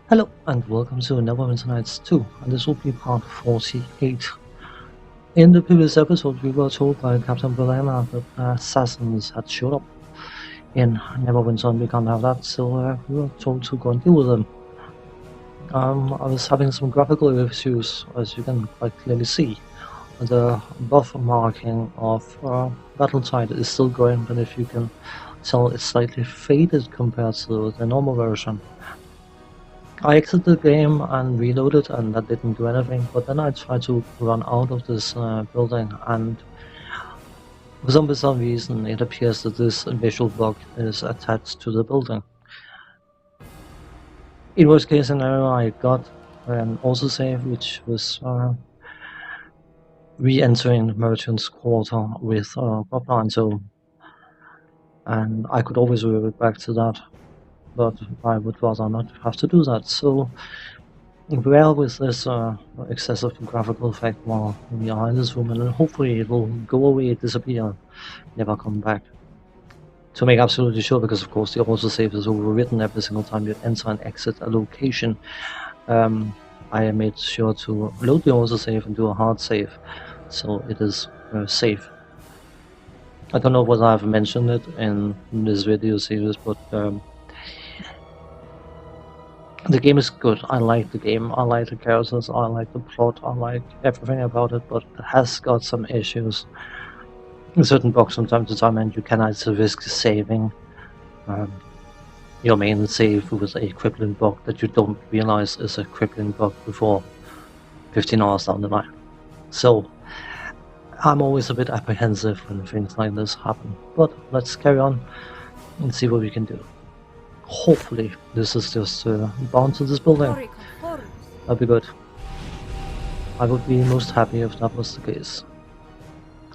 Hello and welcome to Neverwinter Nights 2, and this will be part 48. In the previous episode, we were told by Captain Bolena that assassins had showed up in Neverwinter, and we can't have that, so we were told to go and deal with them. I was having some graphical issues, as you can quite clearly see. The buff marking of Battle Tide is still going, but if you can tell, it's slightly faded compared to the normal version. I exited the game and reloaded, and that didn't do anything, but then I tried to run out of this building, and for some bizarre reason it appears that this visual bug is attached to the building. In worst case scenario, I got an autosave which was re-entering the merchant's quarter with Popline, so and I could always revert back to that, but I would rather not have to do that, so bear with this excessive graphical effect while we are in this room, and then hopefully it will go away, disappear, never come back. To make absolutely sure, because of course the autosave is overwritten every single time you enter and exit a location, I made sure to load the autosave and do a hard save, so it is safe. I don't know whether I've mentioned it in this video series, but the game is good. I like the game, I like the characters, I like the plot, I like everything about it, but it has got some issues. Certain bugs from time to time, and you cannot risk saving your main save with a crippling bug that you don't realize is a crippling bug before 15 hours down the line. So I'm always a bit apprehensive when things like this happen, but let's carry on and see what we can do. Hopefully this is just bound to this building. That'd be good. I would be most happy if that was the case.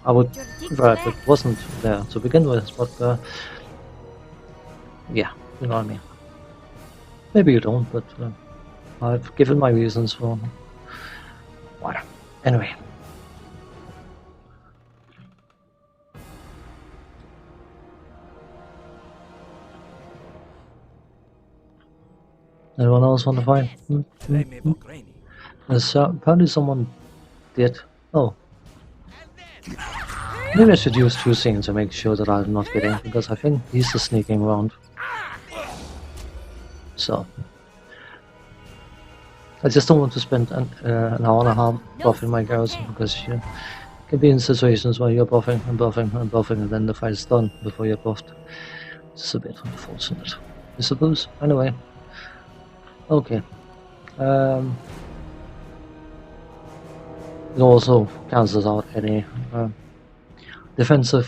I would prefer if it wasn't there to begin with, but yeah, you know what I mean. Maybe you don't, but I've given my reasons for why. Anyway. Anyone else want to fight? There's apparently someone did. Oh. Maybe I should use two scenes to make sure that I'm not getting, because I think he's just sneaking around. So. I just don't want to spend an hour and a half buffing my character, because you can be in situations where you're buffing and buffing and buffing, and then the fight's done before you're buffed. It's a bit unfortunate, I suppose. Anyway. Okay. It also cancels out any defensive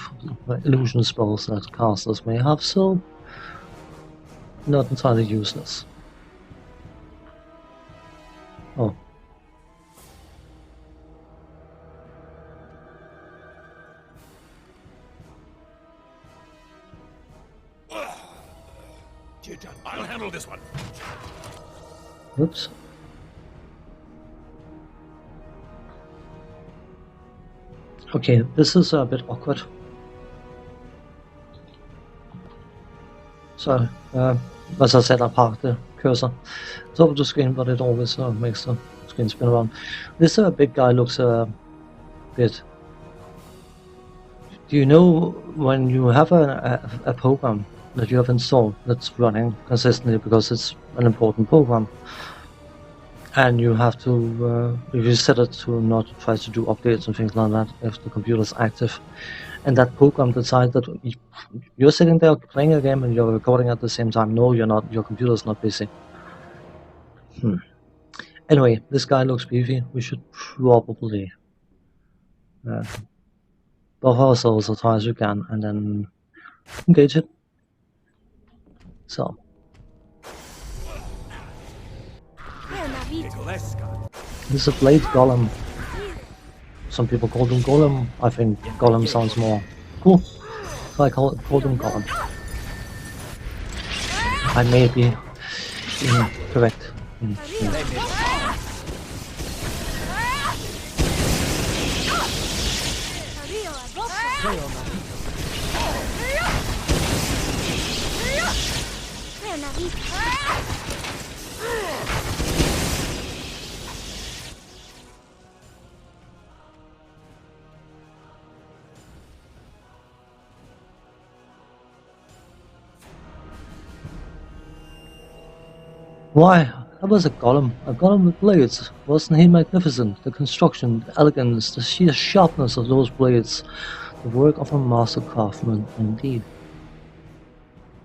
illusion spells that casters may have, so not entirely useless. Oh. I'll handle this one. Oops. Okay, this is a bit awkward. So, as I said, I parked the cursor top of the screen, but it always makes the screen spin around. This big guy looks a bit... Do you know when you have a program that you have installed that's running consistently because it's an important program, and you have to, if you set it to not try to do updates and things like that, if the computer is active, and that program decides that you're sitting there playing a game and you're recording at the same time. No, you're not. Your computer's not busy. Anyway, this guy looks beefy. We should probably buff ourselves as high as we can and then engage it. So. This is a blade golem. Some people call them golem. I think golem sounds more cool, so I call them golem. I may be incorrect. Why, that was a golem with blades. Wasn't he magnificent? The construction, the elegance, the sheer sharpness of those blades. The work of a master craftsman, indeed.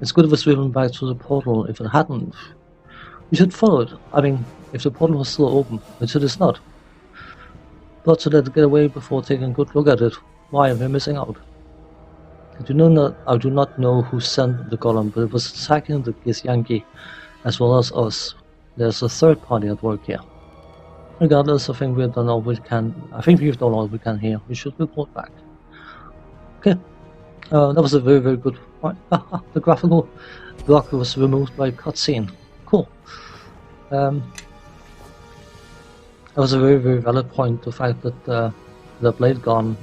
It's good if it's driven back to the portal. If it hadn't, we should follow it. I mean, if the portal was still open, which it is not. But to let it get away before taking a good look at it, why am I missing out? I do not know who sent the golem, but it was attacking the Githyanki as well as us. There's a third party at work here. Regardless, I think we've done all we can. Here. We should report back. Okay. That was a very, very good point. The graphical block was removed by cutscene. Cool. That was a very, very valid point. The fact that the blade gun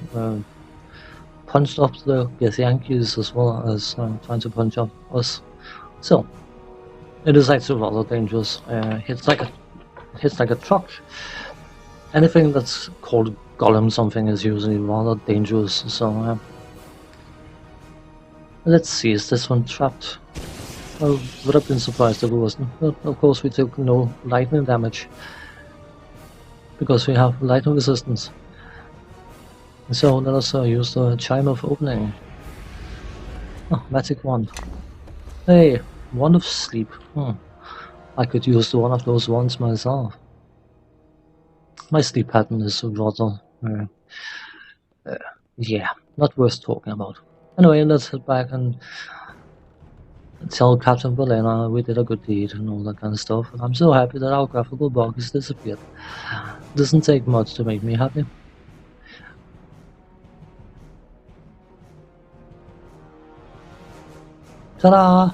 punched up the Yankees as well as trying to punch up us. So it is actually rather dangerous. Hits like a truck. Anything that's called golem something is usually rather dangerous. So let's see, is this one trapped? I would have been surprised if it wasn't. But of course we took no lightning damage because we have lightning resistance. So let us use the chime of opening. Oh, magic wand. Hey, wand of sleep. I could use one of those wands myself. My sleep pattern is rather, yeah, not worth talking about. Anyway, let's head back and tell Captain Bolena we did a good deed and all that kind of stuff. And I'm so happy that our graphical bug has disappeared. It doesn't take much to make me happy. Ta-da!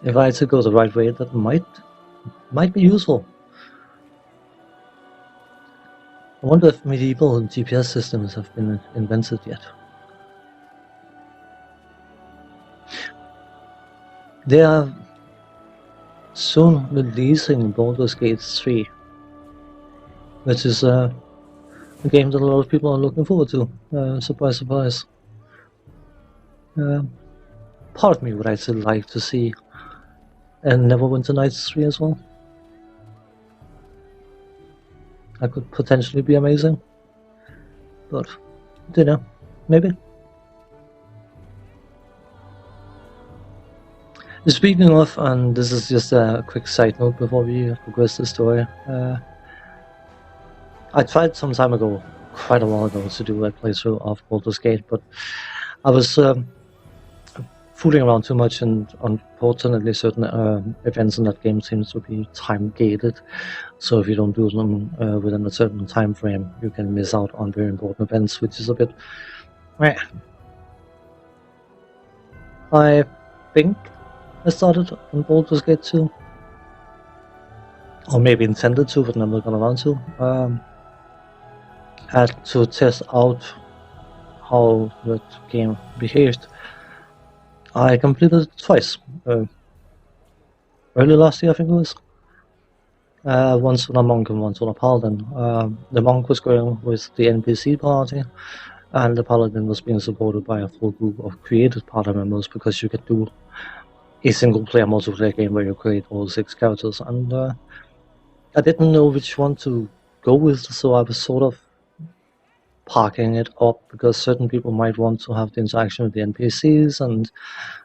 If I had to go the right way, that might be useful. I wonder if medieval GPS systems have been invented yet. They are soon releasing Baldur's Gate 3, which is a game that a lot of people are looking forward to. Surprise, surprise. Part of me would actually like to see Neverwinter Nights 3 as well. That could potentially be amazing. But, I don't know, maybe. Speaking of, and this is just a quick side note before we progress the story, I tried some time ago, quite a while ago, to do a playthrough of Baldur's Gate, but I was fooling around too much, and unfortunately certain events in that game seems to be time gated. So if you don't do them within a certain time frame, you can miss out on very important events, which is a bit... I think I started on Baldur's Gate 2. Or maybe intended to, but never got around to. Had to test out how that game behaved. I completed it twice. Early last year, I think it was. Once on a monk and once on a paladin. The monk was going with the NPC party, and the paladin was being supported by a full group of created party members, because you could do a single player multiplayer game where you create all 6 characters, and I didn't know which one to go with, so I was sort of parking it up, because certain people might want to have the interaction with the NPCs, and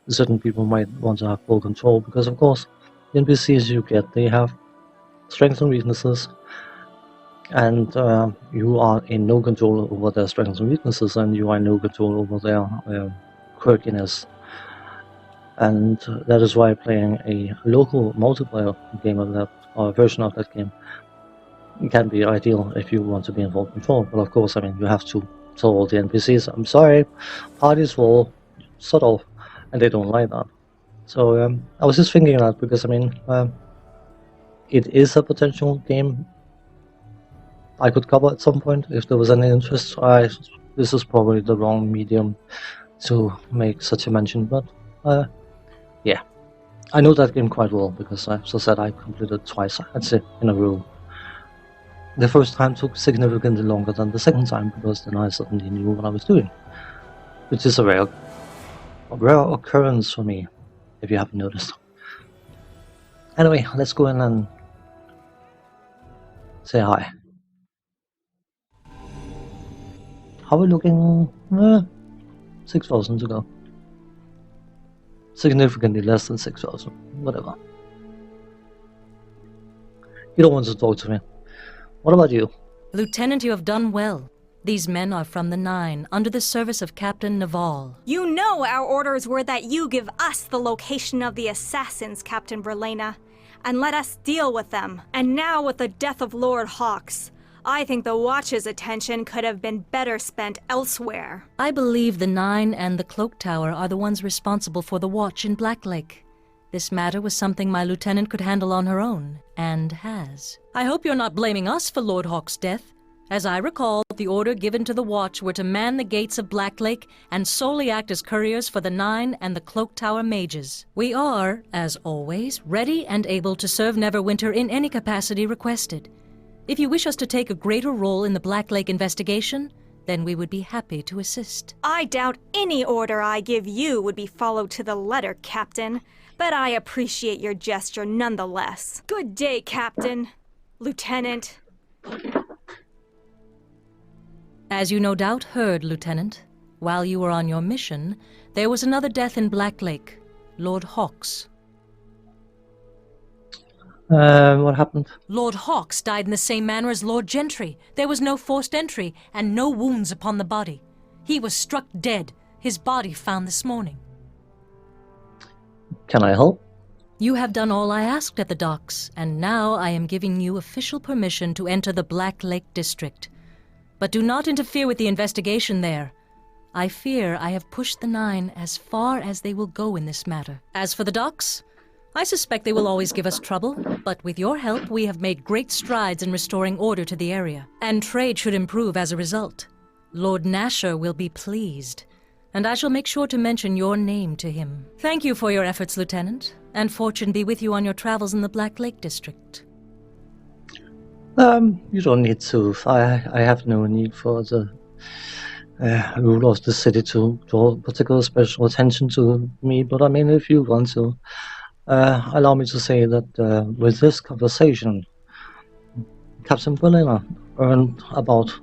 certain people might want to have full control, because of course the NPCs you get, they have strengths and weaknesses, and you are in no control over their strengths and weaknesses, and you are in no control over their quirkiness. And that is why playing a local multiplayer game of that, or a version of that game, can be ideal if you want to be in full control. But of course, I mean, you have to tell all the NPCs, I'm sorry, party's full, subtle, and they don't like that. So I was just thinking that, because I mean, it is a potential game I could cover at some point if there was any interest. This is probably the wrong medium to make such a mention, but yeah, I know that game quite well, because as I said, I completed it twice, I'd say, in a row. The first time took significantly longer than the second time because then I suddenly knew what I was doing, which is a rare occurrence for me, if you haven't noticed. Anyway, let's go in and say hi. How are we looking? 6,000 to go. Significantly less than 6,000. Whatever. You don't want to talk to me. What about you? Lieutenant, you have done well. These men are from the Nine, under the service of Captain Naval. You know our orders were that you give us the location of the assassins, Captain Verlaine, and let us deal with them. And now with the death of Lord Hawks, I think the Watch's attention could have been better spent elsewhere. I believe the Nine and the Cloak Tower are the ones responsible for the Watch in Blacklake. This matter was something my lieutenant could handle on her own, and has. I hope you're not blaming us for Lord Hawks' death. As I recall, the order given to the Watch were to man the gates of Blacklake and solely act as couriers for the Nine and the Cloak Tower mages. We are, as always, ready and able to serve Neverwinter in any capacity requested. If you wish us to take a greater role in the Blacklake investigation, then we would be happy to assist. I doubt any order I give you would be followed to the letter, Captain, but I appreciate your gesture nonetheless. Good day, Captain. Lieutenant. As you no doubt heard, Lieutenant, while you were on your mission, there was another death in Blacklake, Lord Hawks. What happened? Lord Hawks died in the same manner as Lord Gentry. There was no forced entry and no wounds upon the body. He was struck dead, his body found this morning. Can I help? You have done all I asked at the docks, and now I am giving you official permission to enter the Blacklake District. But do not interfere with the investigation there. I fear I have pushed the Nine as far as they will go in this matter. As for the docks, I suspect they will always give us trouble, but with your help we have made great strides in restoring order to the area, and trade should improve as a result. Lord Nasher will be pleased, and I shall make sure to mention your name to him. Thank you for your efforts, Lieutenant, and fortune be with you on your travels in the Blacklake District. You don't need to. I have no need for the ruler of the city to draw particular special attention to me, but I mean, if you want to, allow me to say that with this conversation, Captain Verlaine earned about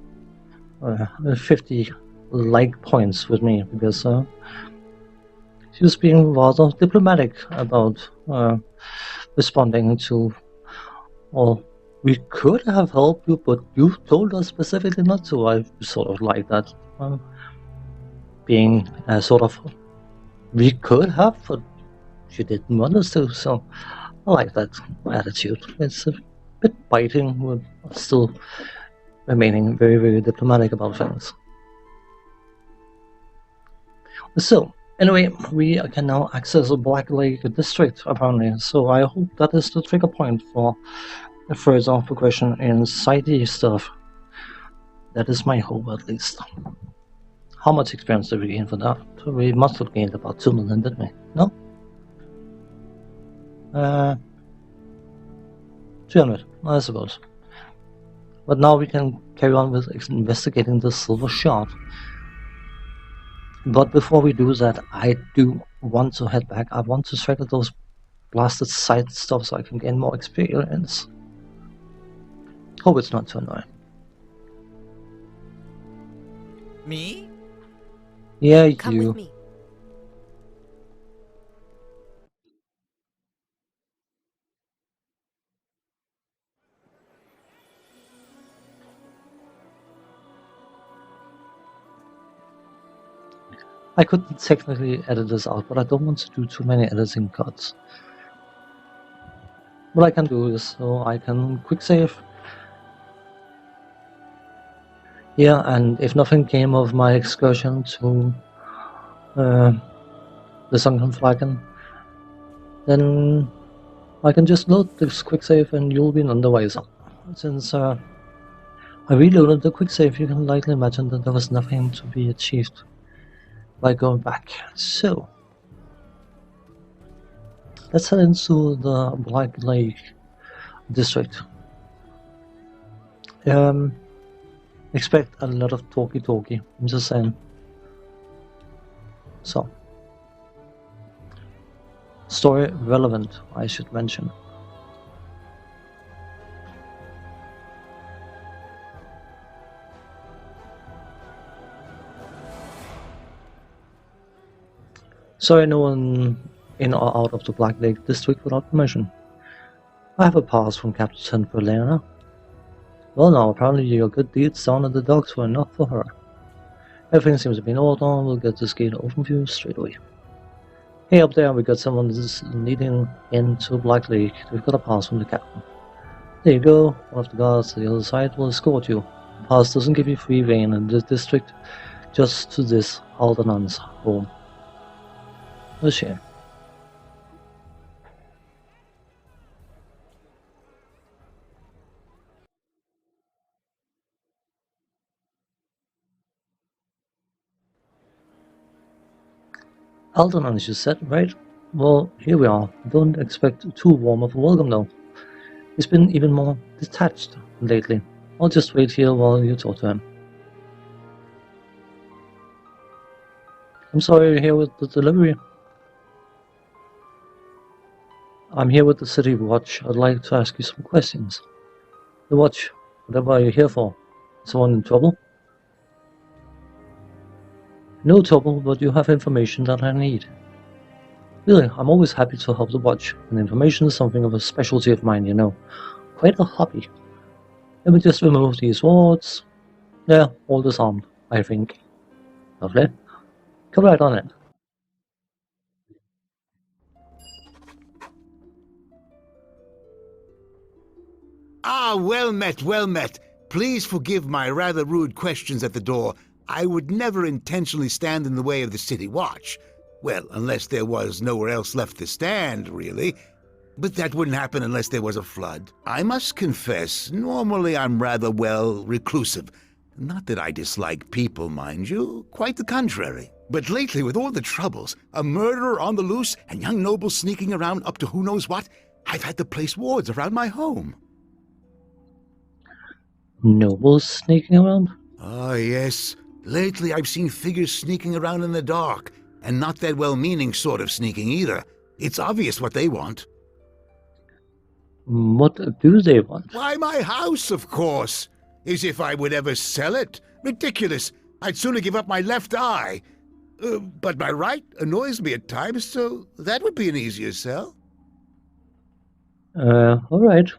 50 like points with me, because she was being rather diplomatic about responding to, well, we could have helped you, but you told us specifically not to. I sort of like that. Being sort of, we could have, but she didn't want us to, so I like that attitude. It's a bit biting, but still remaining very, very diplomatic about things. So, anyway, we can now access the Blacklake District, apparently, so I hope that is the trigger point for a further progression in sidey stuff. That is my hope, at least. How much experience did we gain for that? We must have gained about 2 million, didn't we? No? 300, I suppose. But now we can carry on with investigating the silver shard. But before we do that, I do want to head back. I want to check out those blasted side stuff so I can gain more experience. Hope it's not too annoying. Me? Yeah, Come you. with me. I could technically edit this out, but I don't want to do too many editing cuts. What I can do is, so I can quick save. Yeah, and if nothing came of my excursion to the Sunken Flagon, then I can just load this quick save and you'll be none the wiser. Since I reloaded the quick save, you can likely imagine that there was nothing to be achieved by going back. So let's head into the Blacklake District. Expect a lot of talky. I'm just saying. So, story relevant, I should mention. Sorry, no one in or out of the Blacklake District without permission. I have a pass from Captain Verlaine. Well now, apparently your good deeds down at the docks were enough for her. Everything seems to be in order, we'll get this gate open for you straight away. Hey, up there, we got someone that's leading into Blacklake. We've got a pass from the captain. There you go, one of the guards to the other side will escort you. The pass doesn't give you free reign in this district, just to this Aldanon's home. A shame. Aldanon, as you said, right? Well, here we are. Don't expect too warm of a welcome, though. He's been even more detached lately. I'll just wait here while you talk to him. I'm sorry you're here with the delivery. I'm here with the City Watch. I'd like to ask you some questions. The Watch, whatever are you here for? Someone in trouble? No trouble, but you have information that I need. Really, I'm always happy to help the Watch, and information is something of a specialty of mine, you know. Quite a hobby. Let me just remove these wards. Yeah, all disarmed, I think. Lovely. Come right on in. Ah, well met, well met. Please forgive my rather rude questions at the door. I would never intentionally stand in the way of the City Watch. Well, unless there was nowhere else left to stand, really. But that wouldn't happen unless there was a flood. I must confess, normally I'm rather, well, reclusive. Not that I dislike people, mind you. Quite the contrary. But lately, with all the troubles, a murderer on the loose and young nobles sneaking around up to who knows what, I've had to place wards around my home. Nobles sneaking around? Ah, yes. Lately I've seen figures sneaking around in the dark, and not that well-meaning sort of sneaking either. It's obvious what they want. What do they want? Why, my house, of course. As if I would ever sell it. Ridiculous. I'd sooner give up my left eye. But my right annoys me at times, so that would be an easier sell. Alright.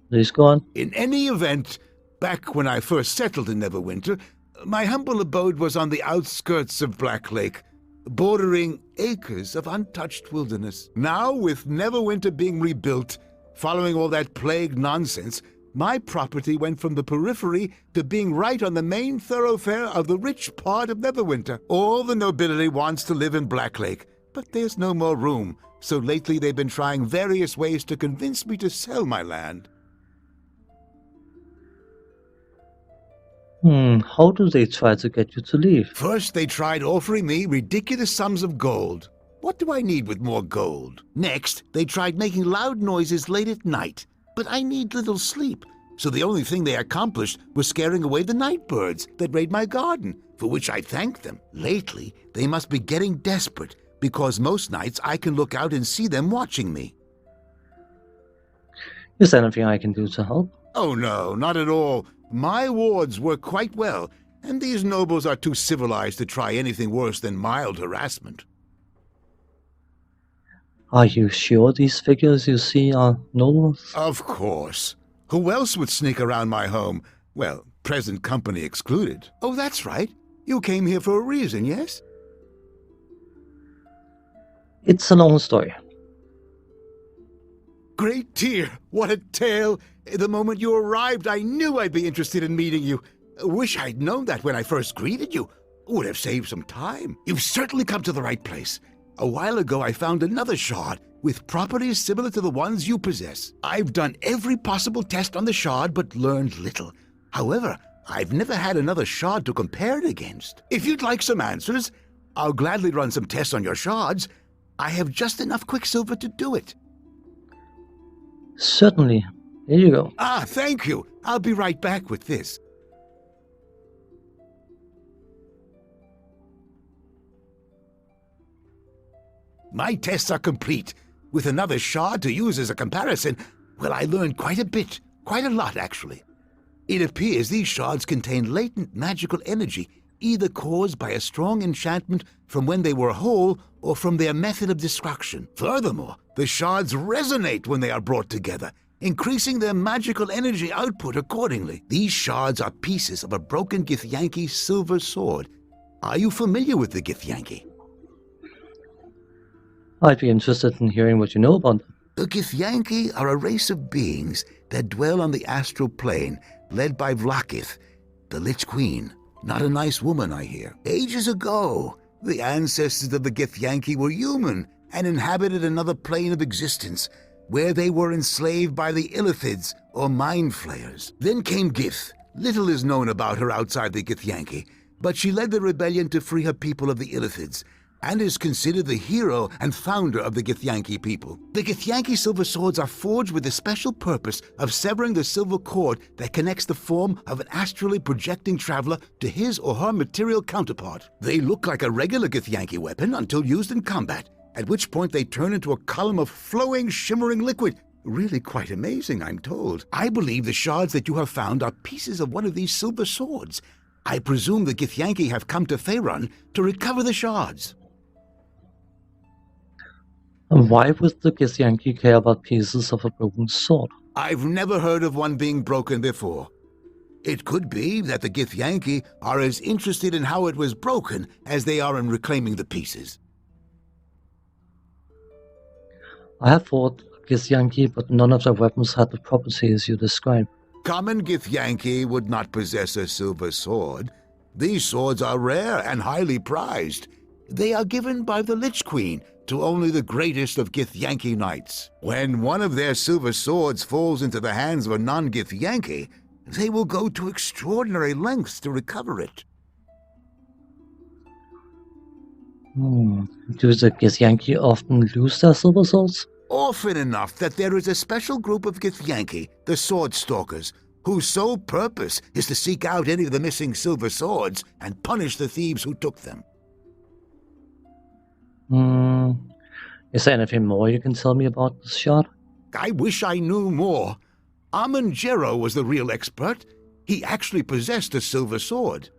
Please go on. In any event, back when I first settled in Neverwinter, my humble abode was on the outskirts of Blacklake, bordering acres of untouched wilderness. Now, with Neverwinter being rebuilt, following all that plague nonsense, my property went from the periphery to being right on the main thoroughfare of the rich part of Neverwinter. All the nobility wants to live in Blacklake, but there's no more room, so lately they've been trying various ways to convince me to sell my land. How do they try to get you to leave? First, they tried offering me ridiculous sums of gold. What do I need with more gold? Next, they tried making loud noises late at night. But I need little sleep, so the only thing they accomplished was scaring away the night birds that raid my garden, for which I thanked them. Lately, they must be getting desperate, because most nights I can look out and see them watching me. Is there anything I can do to help? Oh no, not at all. My wards work quite well, and these nobles are too civilized to try anything worse than mild harassment. Are you sure these figures you see are nobles? Of course. Who else would sneak around my home? Well, present company excluded. Oh, that's right. You came here for a reason, yes? It's a long story. Great dear, what a tale! The moment you arrived, I knew I'd be interested in meeting you. Wish I'd known that when I first greeted you. Would have saved some time. You've certainly come to the right place. A while ago, I found another shard with properties similar to the ones you possess. I've done every possible test on the shard, but learned little. However, I've never had another shard to compare it against. If you'd like some answers, I'll gladly run some tests on your shards. I have just enough quicksilver to do it. Certainly. Here you go. Ah, thank you. I'll be right back with this. My tests are complete. With another shard to use as a comparison, well, I learned quite a bit. Quite a lot, actually. It appears these shards contain latent magical energy, either caused by a strong enchantment from when they were whole or from their method of destruction. Furthermore, the shards resonate when they are brought together, increasing their magical energy output accordingly. These shards are pieces of a broken Githyanki silver sword. Are you familiar with the Githyanki? I'd be interested in hearing what you know about them. The Githyanki are a race of beings that dwell on the astral plane, led by Vlakith, the Lich Queen. Not a nice woman, I hear. Ages ago, the ancestors of the Githyanki were human and inhabited another plane of existence, where they were enslaved by the Illithids, or Mind Flayers. Then came Gith. Little is known about her outside the Githyanki, but she led the rebellion to free her people of the Illithids, and is considered the hero and founder of the Githyanki people. The Githyanki silver swords are forged with the special purpose of severing the silver cord that connects the form of an astrally projecting traveler to his or her material counterpart. They look like a regular Githyanki weapon until used in combat, at which point they turn into a column of flowing, shimmering liquid. Really quite amazing, I'm told. I believe the shards that you have found are pieces of one of these silver swords. I presume the Githyanki have come to Faerun to recover the shards. And why would the Githyanki care about pieces of a broken sword? I've never heard of one being broken before. It could be that the Githyanki are as interested in how it was broken as they are in reclaiming the pieces. I have fought Githyanki, but none of their weapons had the properties you describe. Common Githyanki would not possess a silver sword. These swords are rare and highly prized. They are given by the Lich Queen to only the greatest of Githyanki knights. When one of their silver swords falls into the hands of a non-Githyanki, they will go to extraordinary lengths to recover it. Do the Githyanki often lose their silver swords? Often enough that there is a special group of Githyanki, the Sword Stalkers, whose sole purpose is to seek out any of the missing silver swords and punish the thieves who took them. Is there anything more you can tell me about this shard? I wish I knew more. Amon-Jero was the real expert. He actually possessed a silver sword.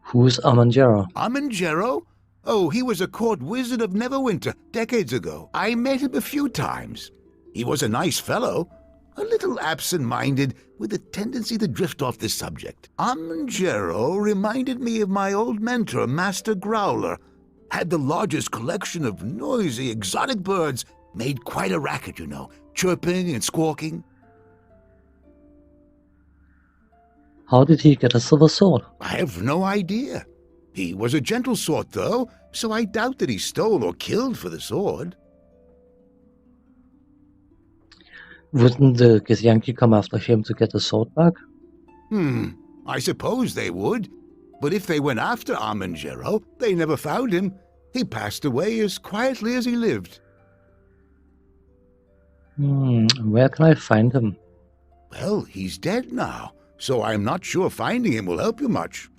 Who's Aldanon? Amon-Jero? Oh, he was a court wizard of Neverwinter decades ago. I met him a few times. He was a nice fellow, a little absent-minded, with a tendency to drift off the subject. Amon-Jero reminded me of my old mentor, Master Growler. Had the largest collection of noisy, exotic birds, made quite a racket, you know, chirping and squawking. How did he get a silver sword? I have no idea. He was a gentle sort, though, so I doubt that he stole or killed for the sword. Wouldn't the Githyanki come after him to get the sword back? I suppose they would. But if they went after Amon-Jero, they never found him. He passed away as quietly as he lived. Where can I find him? Well, he's dead now, so I'm not sure finding him will help you much.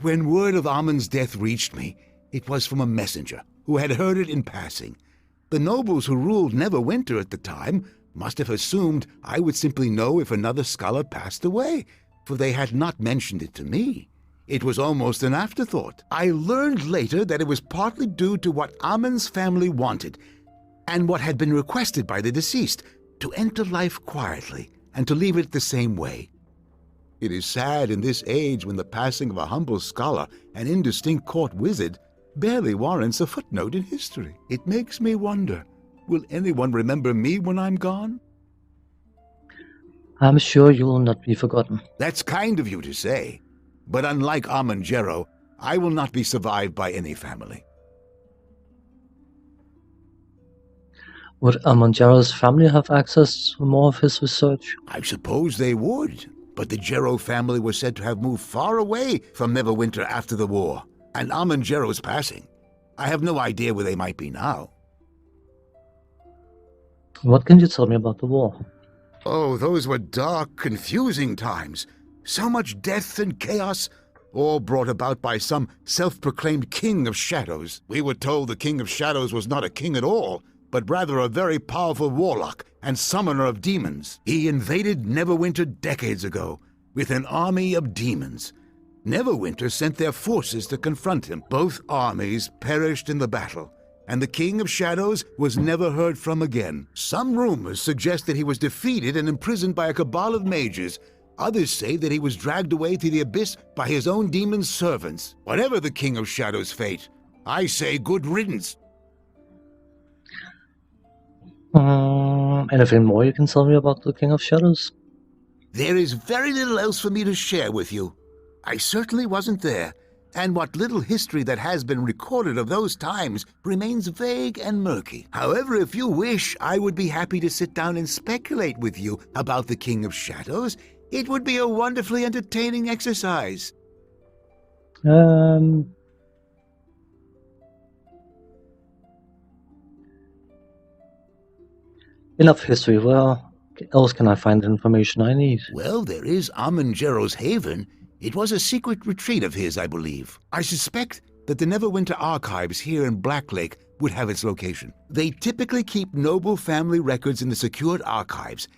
When word of Amon's death reached me, it was from a messenger who had heard it in passing. The nobles who ruled Neverwinter at the time must have assumed I would simply know if another scholar passed away, for they had not mentioned it to me. It was almost an afterthought. I learned later that it was partly due to what Amon's family wanted, and what had been requested by the deceased, to enter life quietly and to leave it the same way. It is sad in this age when the passing of a humble scholar and indistinct court wizard barely warrants a footnote in history. It makes me wonder, will anyone remember me when I'm gone? I'm sure you will not be forgotten. That's kind of you to say. But unlike Amon-Jero, I will not be survived by any family. Would Amon-Jero's family have access to more of his research? I suppose they would, but the Jero family was said to have moved far away from Neverwinter after the war, and Amon-Jero's passing. I have no idea where they might be now. What can you tell me about the war? Oh, those were dark, confusing times. So much death and chaos, all brought about by some self-proclaimed King of Shadows. We were told the King of Shadows was not a king at all, but rather a very powerful warlock and summoner of demons. He invaded Neverwinter decades ago with an army of demons. Neverwinter sent their forces to confront him. Both armies perished in the battle, and the King of Shadows was never heard from again. Some rumors suggest that he was defeated and imprisoned by a cabal of mages. Others say that he was dragged away to the abyss by his own demon servants. Whatever the King of Shadows' fate, I say good riddance. Anything more you can tell me about the King of Shadows? There is very little else for me to share with you. I certainly wasn't there, and what little history that has been recorded of those times remains vague and murky. However, if you wish, I would be happy to sit down and speculate with you about the King of Shadows. It would be a wonderfully entertaining exercise. Enough history. Where else can I find the information I need? Well, there is Amanjero's Haven. It was a secret retreat of his, I believe. I suspect that the Neverwinter archives here in Blacklake would have its location. They typically keep noble family records in the secured archives.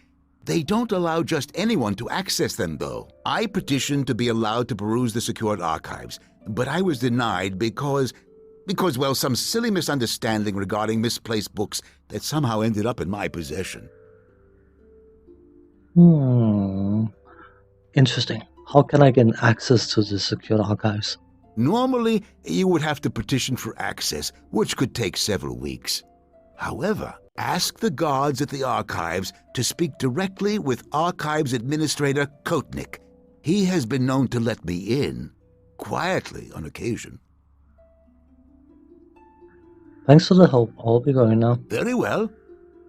They don't allow just anyone to access them, though. I petitioned to be allowed to peruse the secured archives, but I was denied because, well, some silly misunderstanding regarding misplaced books that somehow ended up in my possession. Interesting. How can I get access to the secured archives? Normally, you would have to petition for access, which could take several weeks. However, ask the guards at the archives to speak directly with Archives Administrator Kotnik. He has been known to let me in, quietly on occasion. Thanks for the help. I'll be going now. Very well.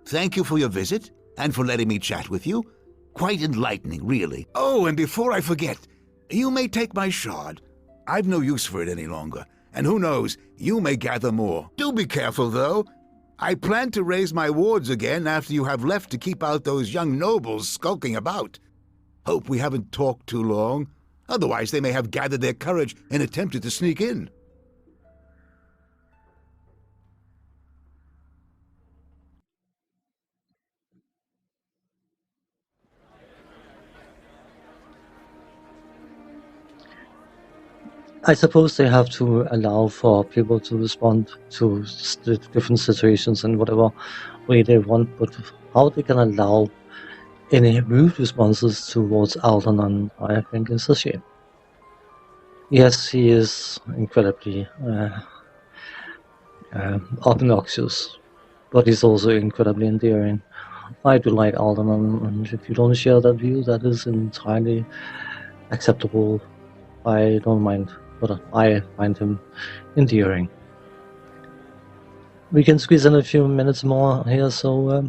Thank you for your visit, and for letting me chat with you. Quite enlightening, really. Oh, and before I forget, you may take my shard. I've no use for it any longer, and who knows, you may gather more. Do be careful, though. I plan to raise my wards again after you have left to keep out those young nobles skulking about. Hope we haven't talked too long. Otherwise, they may have gathered their courage and attempted to sneak in. I suppose they have to allow for people to respond to different situations in whatever way they want, but how they can allow any rude responses towards Aldanon, I think is a shame. Yes, he is incredibly obnoxious, but he's also incredibly endearing. I do like Aldanon, and if you don't share that view, that is entirely acceptable. I don't mind, but I find him endearing. We can squeeze in a few minutes more here, so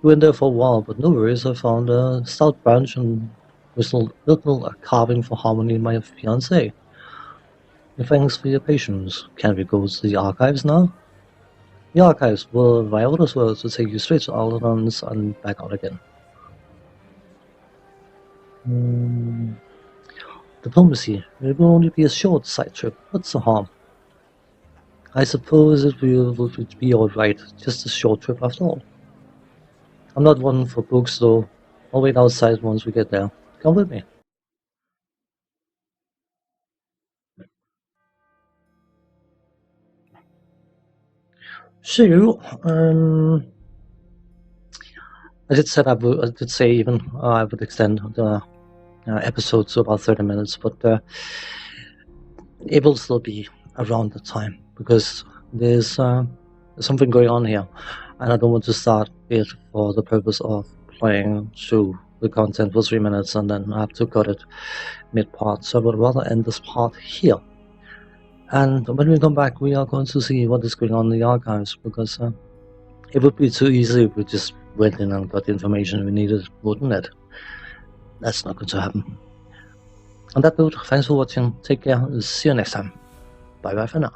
we went there for a while, but no worries. I found a stout branch and little carving for Harmony, my fiancée. Thanks for your patience. Can we go to the archives now? The archives were my orders were to take you straight to Aldanon's and back out again. Diplomacy. It will only be a short side trip. What's the harm? I suppose it will be alright. Just a short trip after all. I'm not one for books, though. I'll wait outside once we get there. Come with me. So, I did say even I would extend the episode to about 30 minutes, but it will still be around the time because there's something going on here, and I don't want to start it for the purpose of playing through the content for 3 minutes and then I have to cut it mid-part, so I would rather end this part here. And when we come back, we are going to see what is going on in the archives, because it would be too easy if we just went in and got the information we needed, wouldn't it? That's not going to happen. On that note, thanks for watching, take care, see you next time. Bye bye for now.